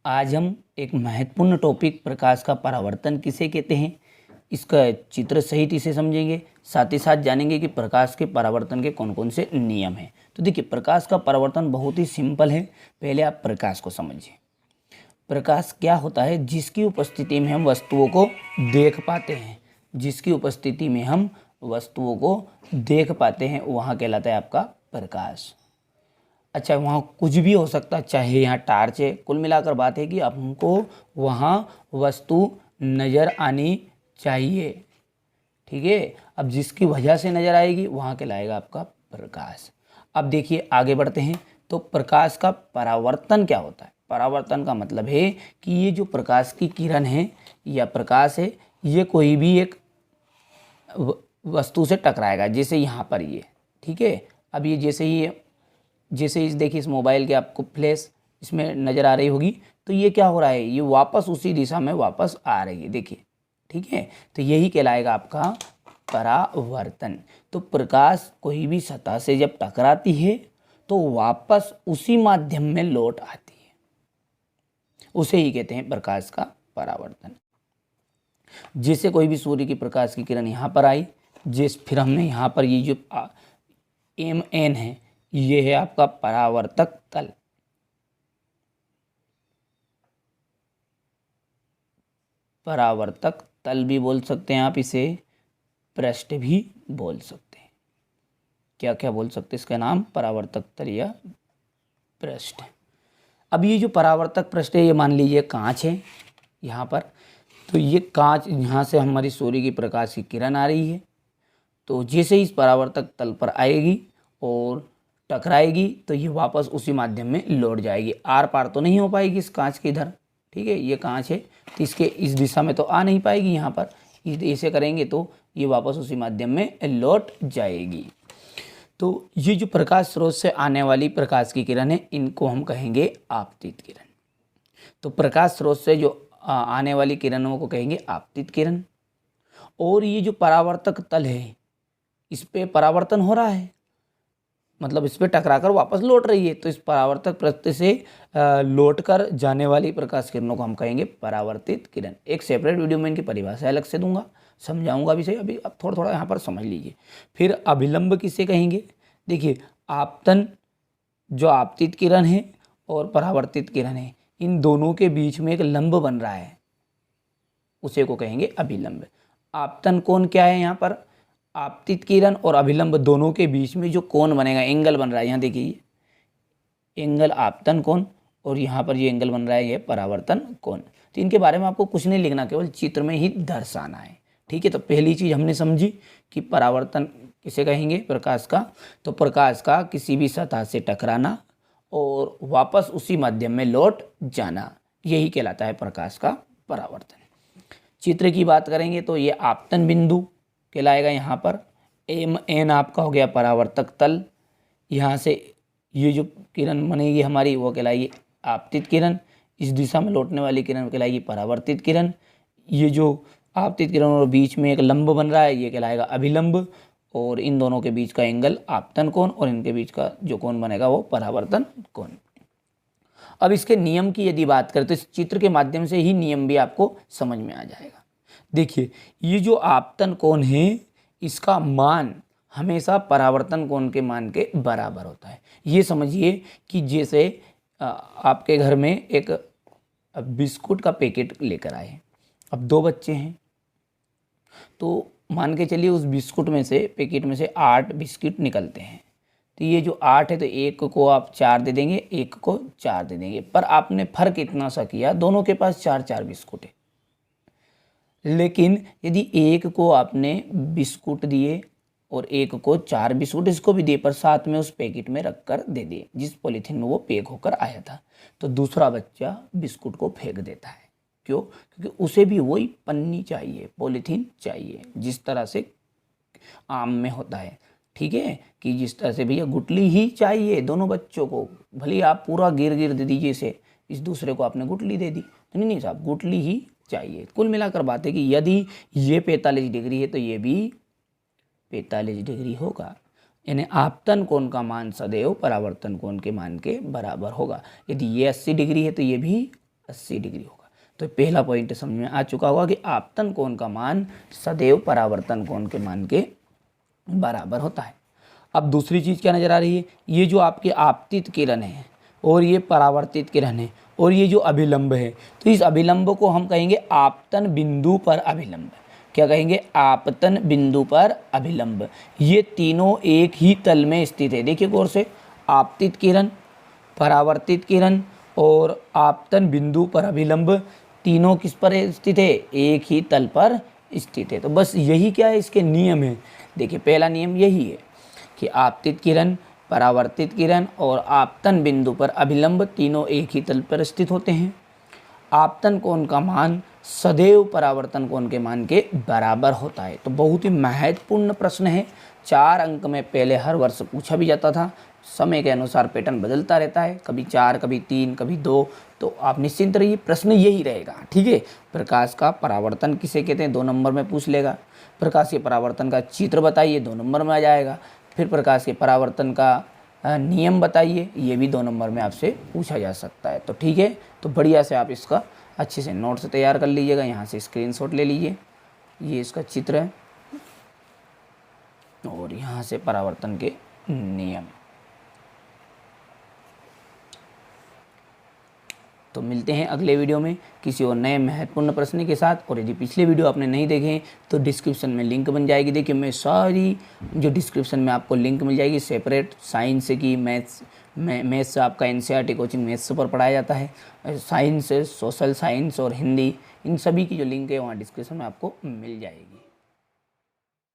आज हम एक महत्वपूर्ण टॉपिक प्रकाश का परावर्तन किसे कहते हैं, इसका चित्र सहित इसे समझेंगे। साथ ही साथ जानेंगे कि प्रकाश के परावर्तन के कौन कौन से नियम हैं। तो देखिए, प्रकाश का परावर्तन बहुत ही सिंपल है। पहले आप प्रकाश को समझिए। प्रकाश क्या होता है? जिसकी उपस्थिति में हम वस्तुओं को देख पाते हैं, जिसकी उपस्थिति में हम वस्तुओं को देख पाते हैं वहाँ कहलाता है आपका प्रकाश। अच्छा, वहाँ कुछ भी हो सकता है, चाहे यहाँ टार्च है। कुल मिलाकर बात है कि हमको वहाँ वस्तु नज़र आनी चाहिए। ठीक है, अब जिसकी वजह से नज़र आएगी वहाँ कहलाएगा आपका प्रकाश। अब देखिए आगे बढ़ते हैं। तो प्रकाश का परावर्तन क्या होता है? परावर्तन का मतलब है कि ये जो प्रकाश की किरण है या प्रकाश है, ये कोई भी एक वस्तु से टकराएगा, जैसे यहाँ पर ये। ठीक है, अब ये जैसे इस देखिए, इस मोबाइल के आपको फ्लैश इसमें नज़र आ रही होगी, तो ये क्या हो रहा है, ये वापस उसी दिशा में वापस आ रही है, देखिए। ठीक है, तो यही कहलाएगा आपका परावर्तन। तो प्रकाश कोई भी सतह से जब टकराती है तो वापस उसी माध्यम में लौट आती है, उसे ही कहते हैं प्रकाश का परावर्तन। जैसे कोई भी सूर्य की प्रकाश की किरण यहाँ पर आई, फिर हमने यहाँ पर ये जो MN है, ये है आपका परावर्तक तल। परावर्तक तल भी बोल सकते हैं आप इसे, पृष्ठ भी बोल सकते हैं। क्या क्या बोल सकते हैं इसका नाम? परावर्तक तल या पृष्ठ। अब ये जो परावर्तक पृष्ठ है, ये मान लीजिए कांच है यहाँ पर। तो ये कांच, यहाँ से हमारी सूर्य की प्रकाश की किरण आ रही है, तो जैसे ही इस परावर्तक तल पर आएगी और टकराएगी तो ये वापस उसी माध्यम में लौट जाएगी। आर पार तो नहीं हो पाएगी इस कांच के इधर। ठीक है, ये कांच है तो इसके इस दिशा में तो आ नहीं पाएगी यहाँ पर। ऐसे करेंगे तो ये वापस उसी माध्यम में लौट जाएगी। तो ये जो प्रकाश स्रोत से आने वाली प्रकाश की किरण है, इनको हम कहेंगे आपतित किरण। तो प्रकाश स्रोत से जो आने वाली किरणों को कहेंगे आपतित किरण। और ये जो परावर्तक तल है, इस पे परावर्तन हो रहा है, मतलब इस पे टकराकर वापस लौट रही है, तो इस परावर्तक पृष्ठ से लौटकर जाने वाली प्रकाश किरणों को हम कहेंगे परावर्तित किरण। एक सेपरेट वीडियो में इनकी परिभाषा अलग से दूंगा, समझाऊंगा भी सही। अभी अब थोड़ा थोड़ा यहाँ पर समझ लीजिए। फिर अभिलंब किसे कहेंगे? देखिए, आपतन जो आपतित किरण है और परावर्तित किरण है, इन दोनों के बीच में एक लंब बन रहा है, उसे को कहेंगे अभिलंब। आपतन कोण क्या है? यहाँ पर आपतित किरण और अभिलंब दोनों के बीच में जो कोण बनेगा, एंगल बन रहा है, यहाँ देखिए एंगल आपतन कोण, और यहाँ पर ये एंगल बन रहा है, ये परावर्तन कोण। तो इनके बारे में आपको कुछ नहीं लिखना, केवल चित्र में ही दर्शाना है। ठीक है, तो पहली चीज हमने समझी कि परावर्तन किसे कहेंगे? प्रकाश का। तो प्रकाश का किसी भी सतह से टकराना और वापस उसी माध्यम में लौट जाना, यही कहलाता है प्रकाश का परावर्तन। चित्र की बात करेंगे तो ये आपतन बिंदु कहलाएगा। यहाँ पर MN आपका हो गया परावर्तक तल। यहाँ से ये जो किरण बनेगी हमारी, वो कहलाएगी आपतित किरण। इस दिशा में लौटने वाली किरण कहलाएगी परावर्तित किरण। ये जो आपतित किरण और बीच में एक लंब बन रहा है, ये कहलाएगा अभिलंब। और इन दोनों के बीच का एंगल आपतन कोण, और इनके बीच का जो कोण बनेगा वो परावर्तन कोण। अब इसके नियम की यदि बात करें तो इस चित्र के माध्यम से ही नियम भी आपको समझ में आ जाएगा। देखिए, ये जो आपतन कोण है, इसका मान हमेशा परावर्तन कोण के मान के बराबर होता है। ये समझिए कि जैसे आपके घर में एक बिस्कुट का पैकेट लेकर आए। अब 2 बच्चे हैं, तो मान के चलिए उस बिस्कुट में से, पैकेट में से 8 बिस्किट निकलते हैं। तो ये जो 8 है, तो एक को आप 4 दे देंगे, एक को 4 दे देंगे। पर आपने फर्क इतना सा किया, दोनों के पास 4-4 बिस्कुट है। लेकिन यदि एक को आपने बिस्कुट दिए और एक को 4 बिस्कुट इसको भी दिए, पर साथ में उस पैकेट में रखकर दे दिए जिस पॉलीथीन में वो पैक होकर आया था, तो दूसरा बच्चा बिस्कुट को फेंक देता है। क्यों? क्योंकि उसे भी वही पन्नी चाहिए, पॉलीथीन चाहिए, जिस तरह से आम में होता है। ठीक है, कि जिस तरह से भैया गुटली ही चाहिए दोनों बच्चों को। भले आप पूरा गिर दे दीजिए इसे, इस दूसरे को आपने गुटली दे दी, तो नहीं साहब, गुटली ही चाहिए। कुल मिलाकर बात है कि यदि ये 45 डिग्री है तो ये भी 45 डिग्री होगा। यानी आपतन कोण का मान सदैव परावर्तन कोण के मान के बराबर होगा। यदि ये 80 डिग्री है तो ये भी 80 डिग्री होगा। तो पहला पॉइंट समझ में आ चुका होगा कि आपतन कोण का मान सदैव परावर्तन कोण के मान के बराबर होता है। अब दूसरी चीज़ क्या नज़र आ रही है, ये जो आपके आपतित किरण है और ये परावर्तित किरण है और ये जो अभिलंब है, तो इस अभिलंब को हम कहेंगे आपतन बिंदु पर अभिलंब। क्या कहेंगे? आपतन बिंदु पर अभिलंब। ये तीनों एक ही तल में स्थित है। देखिए गौर से, आपतित किरण, परावर्तित किरण और आपतन बिंदु पर अभिलंब तीनों किस पर स्थित है? एक ही तल पर स्थित है। तो बस यही क्या है, इसके नियम है। देखिए पहला नियम यही है कि आपतित किरण, परावर्तित किरण और आपतन बिंदु पर अभिलंब तीनों एक ही तल पर स्थित होते हैं। आपतन कोण का मान सदैव परावर्तन कोण के मान के बराबर होता है। तो बहुत ही महत्वपूर्ण प्रश्न है। 4 अंक में पहले हर वर्ष पूछा भी जाता था। समय के अनुसार पैटर्न बदलता रहता है, कभी 4, कभी 3, कभी 2। तो आप निश्चिंत रहिए, प्रश्न यही रहेगा। ठीक है, प्रकाश का परावर्तन किसे कहते हैं, 2 नंबर में पूछ लेगा। प्रकाश के परावर्तन का चित्र बताइए, 2 नंबर में आ जाएगा। फिर प्रकाश के परावर्तन का नियम बताइए, ये भी 2 नंबर में आपसे पूछा जा सकता है। तो ठीक है, तो बढ़िया से आप इसका अच्छे से नोट्स तैयार कर लीजिएगा। यहाँ से स्क्रीनशॉट ले लीजिए, ये इसका चित्र है और यहाँ से परावर्तन के नियम। तो मिलते हैं अगले वीडियो में किसी और नए महत्वपूर्ण प्रश्न के साथ। और यदि पिछले वीडियो आपने नहीं देखे हैं तो डिस्क्रिप्शन में लिंक बन जाएगी। देखिए मैं सारी जो डिस्क्रिप्शन में आपको लिंक मिल जाएगी, सेपरेट साइंस की, मैथ्स आपका एनसीईआरटी कोचिंग मैथ्स पर पढ़ाया जाता है, साइंस, सोशल साइंस और हिंदी, इन सभी की जो लिंक है वहाँ डिस्क्रिप्शन में आपको मिल जाएगी।